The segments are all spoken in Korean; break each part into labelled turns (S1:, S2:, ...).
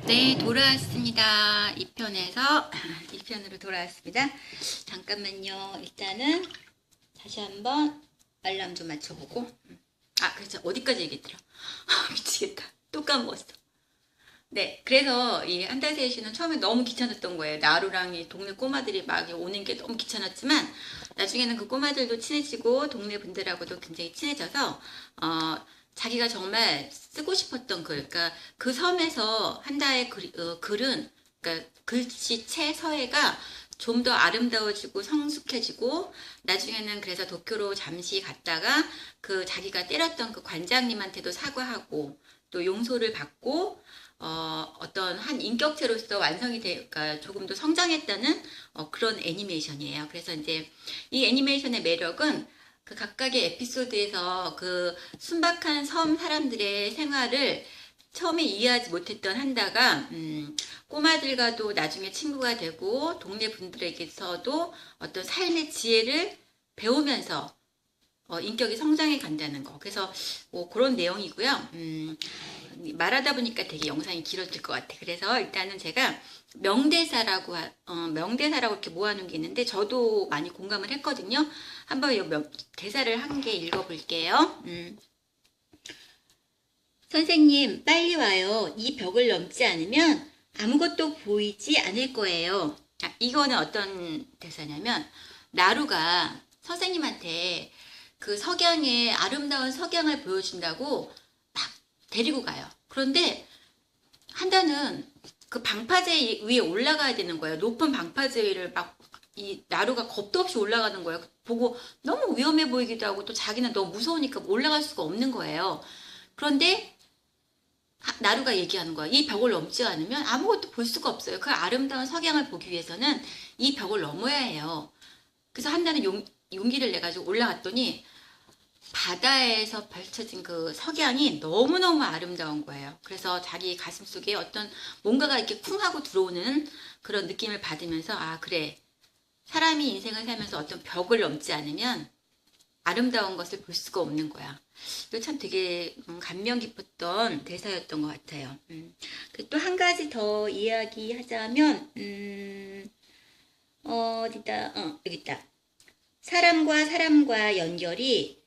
S1: 네, 돌아왔습니다. 2편에서 1편으로 돌아왔습니다. 잠깐만요. 일단은 다시 한번 알람 좀 맞춰보고. 그래서 어디까지 얘기했더라? 미치겠다. 또 까먹었어. 네, 그래서 이 한달새 씨는 처음에 너무 귀찮았던 거예요. 나루랑 이 동네 꼬마들이 막 오는 게 너무 귀찮았지만 나중에는 그 꼬마들도 친해지고 동네 분들하고도 굉장히 친해져서 자기가 정말 쓰고 싶었던 글, 그러니까 그 섬에서 한다의 글은, 그러니까 글씨체 서예가 좀 더 아름다워지고 성숙해지고 나중에는 그래서 도쿄로 잠시 갔다가 그 자기가 때렸던 그 관장님한테도 사과하고 또 용서를 받고 어떤 한 인격체로서 완성이 그러니까 조금 더 성장했다는 그런 애니메이션이에요. 그래서 이제 이 애니메이션의 매력은 그 각각의 에피소드에서 그 순박한 섬 사람들의 생활을 처음에 이해하지 못했던 한다가 꼬마들과도 나중에 친구가 되고 동네 분들에게서도 어떤 삶의 지혜를 배우면서 인격이 성장해 간다는 거. 그래서 뭐 그런 내용이고요. 말하다 보니까 되게 영상이 길어질 것 같아. 그래서 일단은 제가 명대사라고 이렇게 모아놓은 게 있는데 저도 많이 공감을 했거든요. 한번 이 대사를 한 개 읽어볼게요. 선생님, 빨리 와요. 이 벽을 넘지 않으면 아무것도 보이지 않을 거예요. 이거는 어떤 대사냐면 나루가 선생님한테 그 석양의 아름다운 석양을 보여준다고 막 데리고 가요. 그런데 한다는 그 방파제 위에 올라가야 되는 거예요. 높은 방파제 위를 막 이 나루가 겁도 없이 올라가는 거예요. 보고 너무 위험해 보이기도 하고 또 자기는 너무 무서우니까 올라갈 수가 없는 거예요. 그런데 나루가 얘기하는 거야. 이 벽을 넘지 않으면 아무것도 볼 수가 없어요. 그 아름다운 석양을 보기 위해서는 이 벽을 넘어야 해요. 그래서 한다는 용기를 내가지고 올라갔더니 바다에서 펼쳐진 그 석양이 너무너무 아름다운 거예요. 그래서 자기 가슴 속에 어떤 뭔가가 이렇게 쿵 하고 들어오는 그런 느낌을 받으면서 그래. 사람이 인생을 살면서 어떤 벽을 넘지 않으면 아름다운 것을 볼 수가 없는 거야. 이거 참 되게 감명 깊었던 대사였던 것 같아요. 또 한 가지 더 이야기하자면 어디다 여기 있다. 사람과 사람과 연결이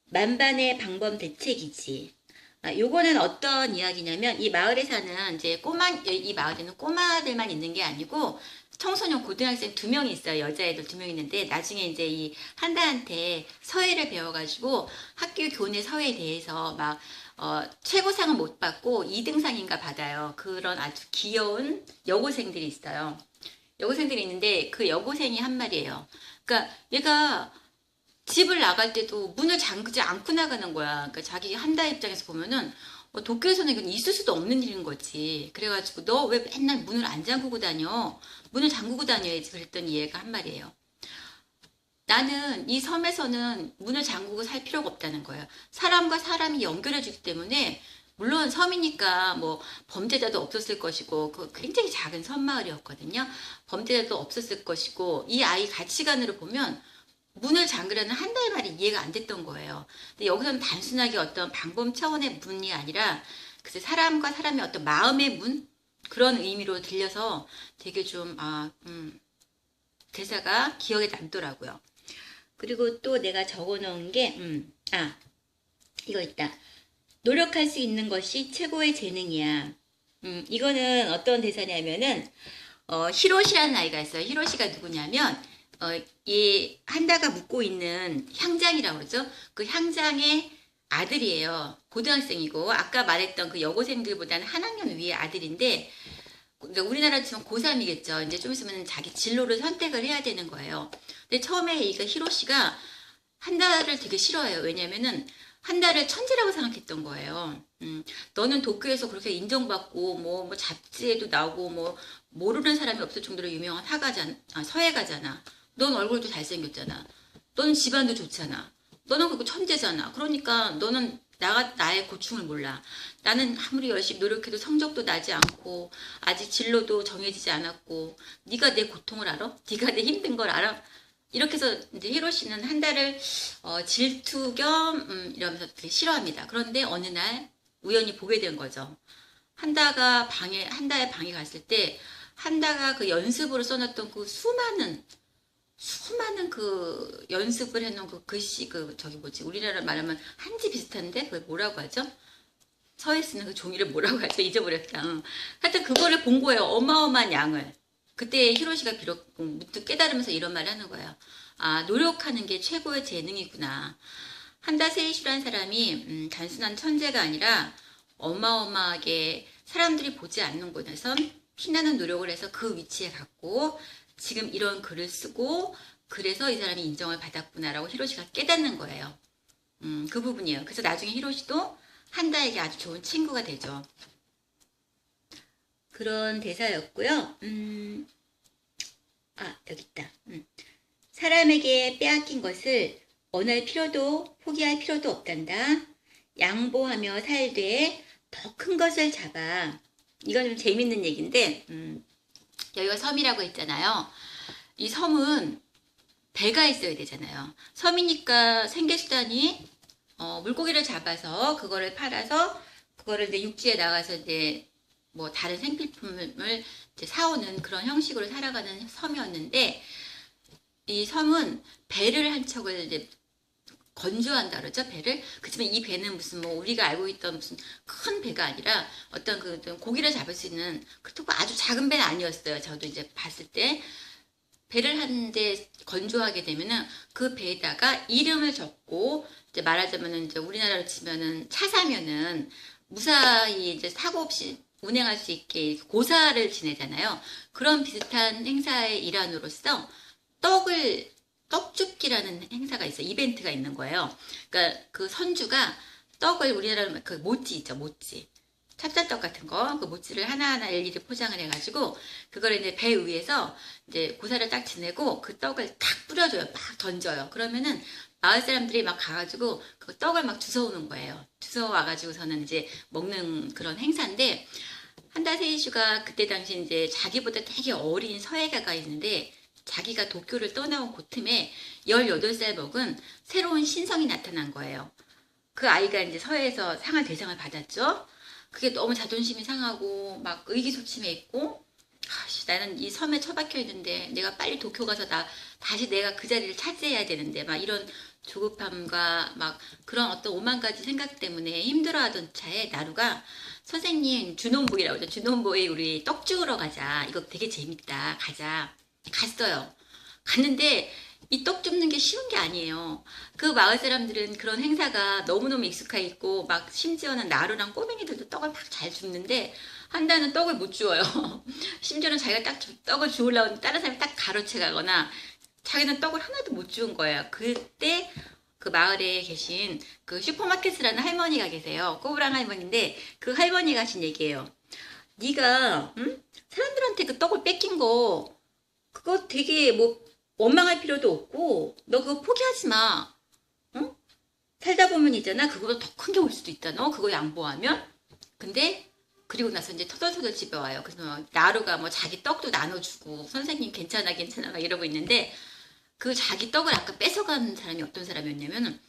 S1: 만반의 방법 대책이지. 요거는 어떤 이야기냐면 이 마을에 사는 이제 이 마을에는 꼬마들만 있는 게 아니고 청소년 고등학생 2명이 있어요. 여자애들 2명 있는데 나중에 이제 이 한다한테 서예를 배워가지고 학교 교내 서예에 대해서 막 최고상은 못 받고 2등상인가 받아요. 그런 아주 귀여운 여고생들이 있어요. 여고생들이 있는데 그 여고생이 한 말이에요. 그러니까 얘가 집을 나갈 때도 문을 잠그지 않고 나가는 거야. 그러니까 자기 한다 입장에서 보면은 도쿄에서는 이건 있을 수도 없는 일인 거지. 그래가지고 너 왜 맨날 문을 안 잠그고 다녀? 문을 잠그고 다녀야지. 그랬더니 얘가 한 말이에요. 나는 이 섬에서는 문을 잠그고 살 필요가 없다는 거예요. 사람과 사람이 연결해주기 때문에 물론 섬이니까 뭐 범죄자도 없었을 것이고 그 굉장히 작은 섬마을이었거든요. 범죄자도 없었을 것이고 이 아이 가치관으로 보면 문을 잠그려는 한다의 말이 이해가 안 됐던 거예요. 근데 여기서는 단순하게 어떤 방법 차원의 문이 아니라 글쎄 사람과 사람의 어떤 마음의 문 그런 의미로 들려서 되게 좀 대사가 기억에 남더라고요. 그리고 또 내가 적어놓은 게 이거 있다. 노력할 수 있는 것이 최고의 재능이야. 이거는 어떤 대사냐면은 히로시라는 아이가 있어요. 히로시가 누구냐면 이 한다가 묵고 있는 향장이라고 그러죠. 그 향장의 아들이에요. 고등학생이고 아까 말했던 그 여고생들보다는 한 학년 위의 아들인데 그러니까 우리나라 치면 고3이겠죠. 이제 좀 있으면 자기 진로를 선택을 해야 되는 거예요. 근데 처음에 이거 히로시가 한다를 되게 싫어해요. 왜냐면은 한다를 천재라고 생각했던 거예요. 너는 도쿄에서 그렇게 인정받고 뭐 잡지에도 나오고 뭐 모르는 사람이 없을 정도로 유명한 서예가잖아. 넌 얼굴도 잘생겼잖아. 너는 집안도 좋잖아. 너는 그거 천재잖아. 그러니까 너는 나의 고충을 몰라. 나는 아무리 열심히 노력해도 성적도 나지 않고 아직 진로도 정해지지 않았고 네가 내 고통을 알아? 네가 내 힘든 걸 알아? 이렇게 해서 이제 히로시는 한다를 질투 겸 이러면서 되게 싫어합니다. 그런데 어느 날 우연히 보게 된 거죠. 한다의 방에 갔을 때 한다가 그 연습으로 써놨던 그 수많은 그 연습을 해놓은 그 글씨 저기 뭐지 우리나라 말하면 한지 비슷한데 그걸 뭐라고 하죠? 서에 쓰는 그 종이를 뭐라고 하죠? 잊어버렸다. 응. 하여튼 그거를 본 거예요. 어마어마한 양을. 그때 히로시가 비록 문득 깨달으면서 이런 말을 하는 거예요. 아, 노력하는 게 최고의 재능이구나. 한다 세이슈라는 사람이 단순한 천재가 아니라 어마어마하게 사람들이 보지 않는 곳에선 피나는 노력을 해서 그 위치에 갔고 지금 이런 글을 쓰고 그래서 이 사람이 인정을 받았구나라고 히로시가 깨닫는 거예요. 그 부분이에요. 그래서 나중에 히로시도 한다에게 아주 좋은 친구가 되죠. 그런 대사였고요. 여기 있다. 사람에게 빼앗긴 것을 원할 필요도 포기할 필요도 없단다. 양보하며 살되 더 큰 것을 잡아. 이건 좀 재밌는 얘기인데 여기가 섬이라고 했잖아요. 이 섬은 배가 있어야 되잖아요. 섬이니까 생계수단이 물고기를 잡아서 그거를 팔아서 그거를 이제 육지에 나가서 이제 뭐 다른 생필품을 이제 사오는 그런 형식으로 살아가는 섬이었는데 이 섬은 배를 한 척을 이제 건조한다 그러죠, 배를. 그렇지만 이 배는 무슨 뭐 우리가 알고 있던 무슨 큰 배가 아니라 어떤 그 고기를 잡을 수 있는 그렇고 아주 작은 배는 아니었어요. 저도 이제 봤을 때 배를 하는데 건조하게 되면은 그 배에다가 이름을 적고 이제 말하자면은 이제 우리나라로 치면은 차 사면은 무사히 이제 사고 없이 운행할 수 있게 고사를 지내잖아요. 그런 비슷한 행사의 일환으로서 떡줍기라는 행사가 있어요. 이벤트가 있는 거예요. 그러니까 그 선주가 떡을 우리나라로 그 모찌 있죠, 모찌. 찹쌀떡 같은 거, 그 모찌를 하나하나 일일이 포장을 해가지고, 그걸 이제 배 위에서 이제 고사를 딱 지내고, 그 떡을 탁 뿌려줘요. 막 던져요. 그러면은, 마을 사람들이 막 가가지고, 그 떡을 막 주워오는 거예요. 주워와가지고서는 이제 먹는 그런 행사인데, 한다 세이슈가 그때 당시 이제 자기보다 되게 어린 서예가가 있는데, 자기가 도쿄를 떠나온 그 틈에 18살 먹은 새로운 신성이 나타난 거예요. 그 아이가 이제 서예에서 상을 대상을 받았죠. 그게 너무 자존심이 상하고 막 의기소침해 있고 나는 이 섬에 처박혀 있는데 내가 빨리 도쿄 가서 다시 내가 그 자리를 차지해야 되는데 막 이런 조급함과 막 그런 어떤 오만 가지 생각 때문에 힘들어하던 차에 나루가 선생님 주논보이라고 하죠. 주논보이 우리 떡 주우러 가자. 이거 되게 재밌다. 가자. 갔어요. 갔는데 이 떡 줍는 게 쉬운 게 아니에요. 그 마을 사람들은 그런 행사가 너무너무 익숙해 있고 막 심지어는 나루랑 꼬맹이들도 떡을 막 잘 줍는데 한다는 떡을 못 주어요. 심지어는 자기가 딱 떡을 주우려고 다른 사람이 딱 가로채 가거나 자기는 떡을 하나도 못 주운 거예요. 그때 그 마을에 계신 그 슈퍼마켓이라는 할머니가 계세요. 꼬부랑 할머니인데 그 할머니가 하신 얘기예요. 네가 사람들한테 그 떡을 뺏긴 거 그거 되게 뭐 원망할 필요도 없고 너 그거 포기하지 마. 응? 살다 보면 있잖아. 그거보다 더 큰 게 올 수도 있다. 너 그거 양보하면. 근데 그리고 나서 이제 터덜터덜 집에 와요. 그래서 나루가 뭐 자기 떡도 나눠주고 선생님 괜찮아 괜찮아 막 이러고 있는데 그 자기 떡을 아까 뺏어간 사람이 어떤 사람이었냐면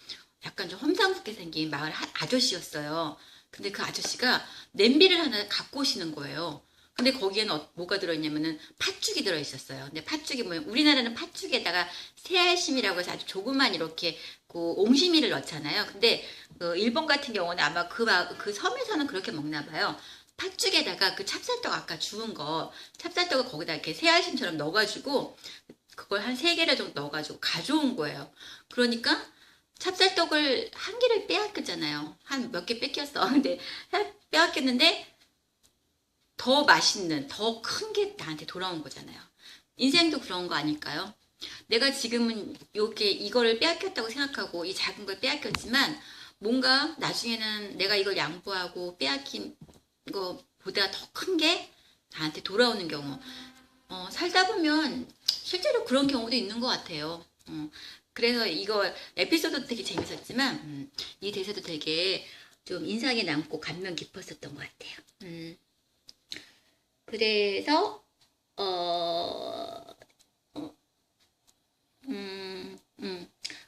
S1: 약간 좀 험상궂게 생긴 마을 아저씨였어요. 근데 그 아저씨가 냄비를 하나 갖고 오시는 거예요. 근데 거기에는 뭐가 들어있냐면은 팥죽이 들어있었어요. 근데 팥죽이 뭐예요? 우리나라는 팥죽에다가 새알심이라고 해서 아주 조그만 이렇게 그 옹심이를 넣잖아요. 근데 그 일본 같은 경우는 아마 그 섬에서는 그렇게 먹나 봐요. 팥죽에다가 그 찹쌀떡 아까 주운 거 찹쌀떡을 거기다 이렇게 새알심처럼 넣어가지고 그걸 한 3개를 정도 넣어가지고 가져온 거예요. 그러니까 찹쌀떡을 한 개를 빼앗겼잖아요. 한 몇 개 뺏겼어. 근데 빼앗겼는데 더 맛있는, 더 큰 게 나한테 돌아온 거잖아요. 인생도 그런 거 아닐까요? 내가 지금은 이거를 빼앗겼다고 생각하고 이 작은 걸 빼앗겼지만 뭔가 나중에는 내가 이걸 양보하고 빼앗긴 거보다 더 큰 게 나한테 돌아오는 경우. 살다 보면 실제로 그런 경우도 있는 것 같아요. 그래서 이거 에피소드도 되게 재밌었지만 이 대사도 되게 좀 인상에 남고 감명 깊었었던 것 같아요. 그래서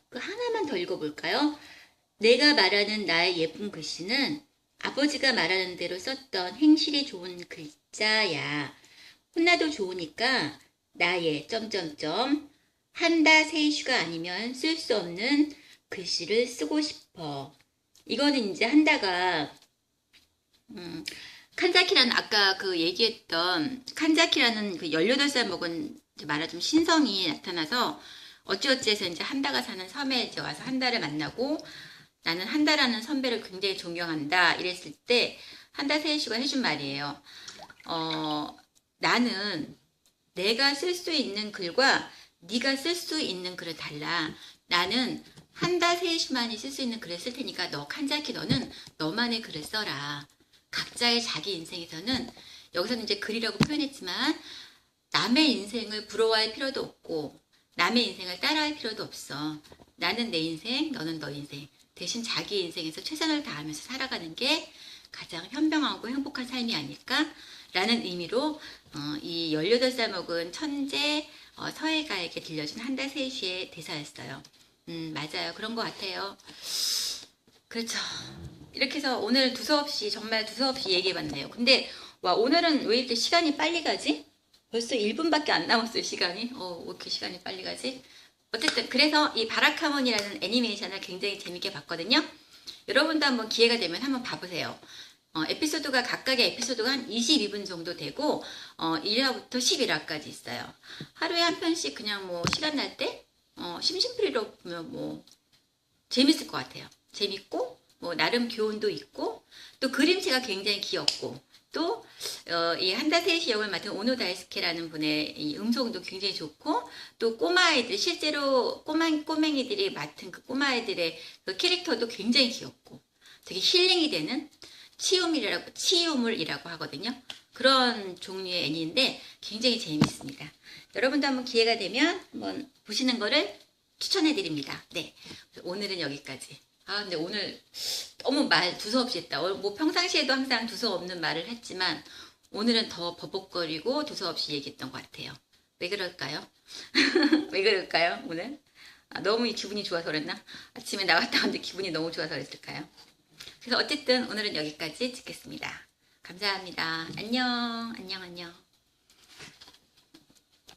S1: 그 하나만 더 읽어볼까요? 내가 말하는 나의 예쁜 글씨는 아버지가 말하는 대로 썼던 행실이 좋은 글자야. 혼나도 좋으니까 나의 점점점 한다 세이슈가 아니면 쓸 수 없는 글씨를 쓰고 싶어. 이거는 이제 한다가 칸자키라는 아까 그 얘기했던 칸자키라는 그 18살 먹은 말하자면 신성이 나타나서 어찌어찌해서 이제 한다가 사는 섬에 이제 와서 한다를 만나고 나는 한다라는 선배를 굉장히 존경한다 이랬을 때 한다 세이슈가 해준 말이에요. 나는 내가 쓸 수 있는 글과 네가 쓸 수 있는 글은 달라. 나는 한다 세이슈만이 쓸 수 있는 글을 쓸 테니까 너 칸자키 너는 너만의 글을 써라. 각자의 자기 인생에서는 여기서는 이제 글이라고 표현했지만 남의 인생을 부러워할 필요도 없고 남의 인생을 따라할 필요도 없어. 나는 내 인생, 너는 너 인생. 대신 자기 인생에서 최선을 다하면서 살아가는 게 가장 현명하고 행복한 삶이 아닐까라는 의미로 이 18살 먹은 천재 서예가에게 들려준 한다 세이슈의 대사였어요. 맞아요. 그런 것 같아요. 그렇죠. 이렇게 해서 오늘 두서없이 정말 두서없이 얘기해봤네요. 근데 와 오늘은 왜 이렇게 시간이 빨리 가지? 벌써 1분밖에 안 남았어요. 시간이. 왜 이렇게 시간이 빨리 가지? 어쨌든 그래서 이 바라카몬이라는 애니메이션을 굉장히 재밌게 봤거든요. 여러분도 한번 기회가 되면 한번 봐보세요. 에피소드가 각각의 에피소드가 한 22분 정도 되고 1화부터 11화까지 있어요. 하루에 한 편씩 그냥 뭐 시간 날 때 심심풀이로 보면 뭐 재밌을 것 같아요. 재밌고 뭐 나름 교훈도 있고 또 그림체가 굉장히 귀엽고 또 이 한다 세이슈 역을 맡은 오노 다이스케라는 분의 이 음성도 굉장히 좋고 또 꼬마아이들 실제로 꼬맹이들이 맡은 그 꼬마아이들의 그 캐릭터도 굉장히 귀엽고 되게 힐링이 되는 치유물이라고 하거든요. 그런 종류의 애니인데 굉장히 재밌습니다. 여러분도 한번 기회가 되면 한번 보시는 거를 추천해 드립니다. 네, 오늘은 여기까지. 근데 오늘 너무 말 두서없이 했다. 뭐 평상시에도 항상 두서없는 말을 했지만 오늘은 더 버벅거리고 두서없이 얘기했던 것 같아요. 왜 그럴까요? 왜 그럴까요? 오늘? 너무 기분이 좋아서 그랬나? 아침에 나갔다 왔는데 기분이 너무 좋아서 그랬을까요? 그래서 어쨌든 오늘은 여기까지 듣겠습니다. 감사합니다. 안녕, 안녕, 안녕.